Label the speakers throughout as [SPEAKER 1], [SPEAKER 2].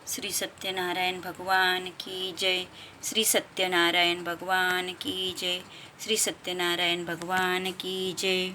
[SPEAKER 1] श्री सत्यनारायण भगवान की जय। श्री सत्यनारायण भगवान की जय। श्री सत्यनारायण भगवान की जय।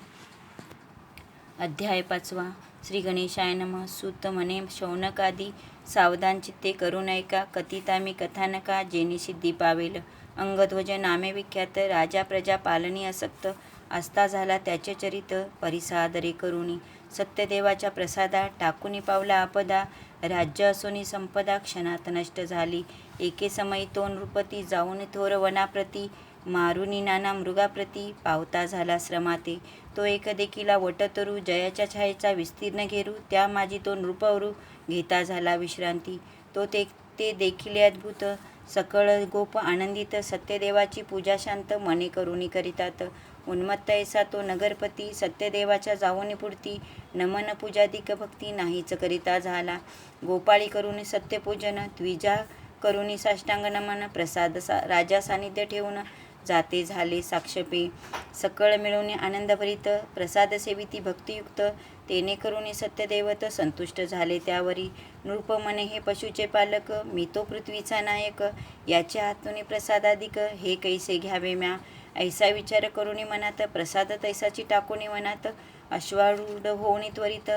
[SPEAKER 1] अध्याय 5. श्री गणेशाय नमः. सूत म्हणे, शौनकादी सावधान चित्ते करून ऐका, कथिता मी कथानका, जेणे सिद्धी पावेल. अंगध्वज नामे विख्यात, राजा प्रजा पालनी असक्त, आस्था झाला त्याचे चरित, परिसादरे करुणी. सत्यदेवाच्या प्रसादा, टाकुनी पावला आपदा, राज्य असोनी संपदा, क्षणात नष्ट झाली. एके समयी तो नृपती, जाऊन थोर वनाप्रती, मारुनी नाना मृगाप्रती, पावता झाला श्रमाते. तो एक देखिला वटतरू, जयाच्या छायेचा विस्तीर्ण घेरू, त्या माझी तो नृपवरू, घेता झाला विश्रांती. तो ते देखिले अद्भुत, सकळ गोप आनंदित, सत्यदेवाची पूजा शांत मने करुणी करितात. उन्मत्त ऐसा तो नगरपती, सत्यदेवाच्या जाऊनी पुढती, नमन पूजाधिक भक्ती नाहीच करिता झाला. गोपाळी करुणी सत्यपूजन, द्विजा करुणी साष्टांग नमन, प्रसाद राजा सानिध्य ठेवून, जाते झाले साक्षपे. सकळ मिळवणे आनंदभरित, प्रसाद सेविती भक्तियुक्त, तेने करुणी सत्यदेवत संतुष्ट झाले त्यावरी. नृप म्हणे, हे पशुचे पालक, मी तो पृथ्वीचा नायक, याच्या हातून प्रसादाधिक, हे कैसे घ्यावे म्या. ऐसा विचार करुणी मनात, प्रसाद तैसाची टाकुनी वनात, अश्वारूढ होऊन त्वरित,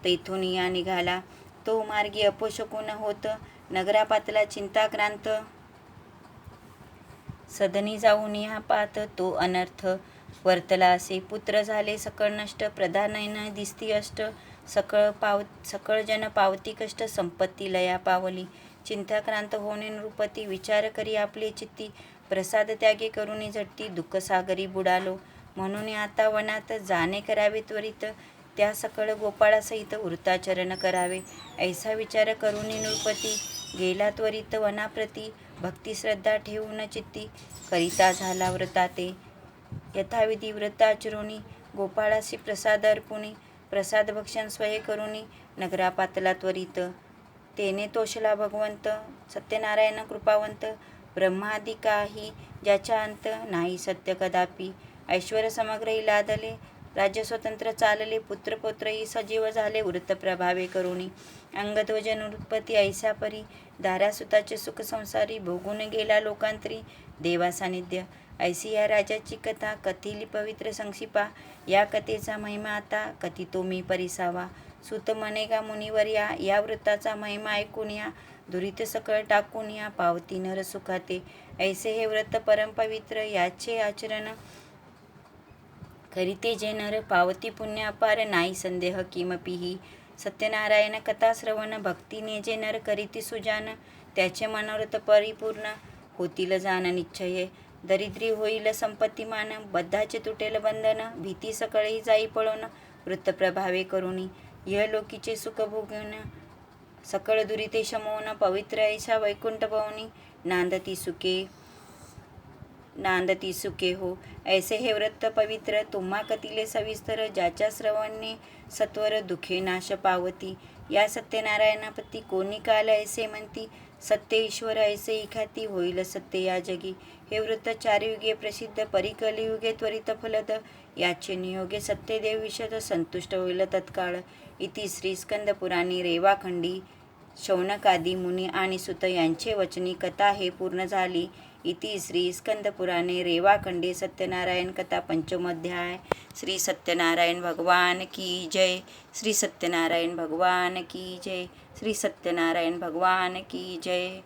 [SPEAKER 1] तेथून या निघाला. तो मार्गी अपोशकून होत, नगरापातला चिंताक्रांत, सदनी जाऊन या पात तो अनर्थ. वर्तला असे, पुत्र झाले सकळ नष्ट, प्रधानैन दिसती अष्ट, सकळ जन पावती कष्ट, संपत्ती लया पावली. चिंताक्रांत होणे नृपती, विचार करी आपले चित्ती, प्रसाद त्यागे करुणी झटती, दुःख सागरी बुडालो. म्हणून आता वनात जाणे करावे त्वरित, त्या सकळ गोपाळासहित वृताचरण करावे. ऐसा विचार करुणी नृपती, गेला त्वरित वनाप्रती, भक्ती श्रद्धा ठेवून चित्ती, करिता झाला व्रताते. यथाविधी व्रत आचरुनी, गोपाळासी प्रसाद अर्पुनी, प्रसाद भक्षण स्वये करुनी, नगरापातला त्वरित. तेने तोषला भगवंत, सत्यनारायण कृपावंत, ब्रह्मादि काही ज्याच्या अंत, नाही सत्य कदापि. ऐश्वर समग्रही लादले, राज्य स्वतंत्र चालले, पुत्र पौत्रही सजीव झाले, वृत्त प्रभावे करुणी. अंगध्वज नृपती ऐसा परी, दारासुताचे सुख संसारी, भोगून गेला लोकांतरी, देवा सानिध्य. ऐसी या राजाची कथा, कथिली पवित्र संक्षिपा, या कथेचा महिमा आता कथितो मी परिसावा. सूत म्हणे, मुनिवर्या, या वृत्ताचा महिमा ऐकून या, दुरित सकळ टाकून या, पावती नर सुखाते. ऐसे हे व्रत परम पवित्र, याचे आचरण करीते जे नर, पावती पुण्य अपार, नाही संदेह किमपीही. सत्यनारायण कथा श्रवण, भक्तीने जे नर करीती सुजान, त्याचे मनोरथ परिपूर्ण, होतील जाण निश्चय. दरिद्री होईल संपत्तीमान, बद्धाचे तुटेल बंधन, भीती सकळही जाई पळून, वृत्त प्रभावे करुणी. इहलोकीचे सुख भोगून, सकळ दुरिते शमवून, पवित्र ऐसा वैकुंठ पावनी, नांदती सुखे हो. ऐसे हे व्रत पवित्र, तुम्हा कथिले सविस्तर, ज्याच्या श्रवणे सत्वर दुखे नाश पावती. या सत्यनारायणापती कोणी काल ऐसे म्हणती, सत्य ईश्वर ऐसे इखाती, होईल सत्य या जगी. हे वृत्त चारयुगे प्रसिद्ध, परिकलियुगे त्वरित फलद, याचे नियोगे सत्यदेव विशद, संतुष्ट होईल तत्काळ. इति श्री स्कंद पुराणी रेवाखंडी शौनकादी मुनी आणि सुत यांचे वचनी कथा हे पूर्ण झाली. इति श्री स्कंद पुराणे रेवाखंडी सत्यनारायण कथा पंचमोध्याय. श्री सत्यनारायण भगवान की जय. श्री सत्यनारायण भगवान की जय. श्री सत्यनारायण भगवान की जय.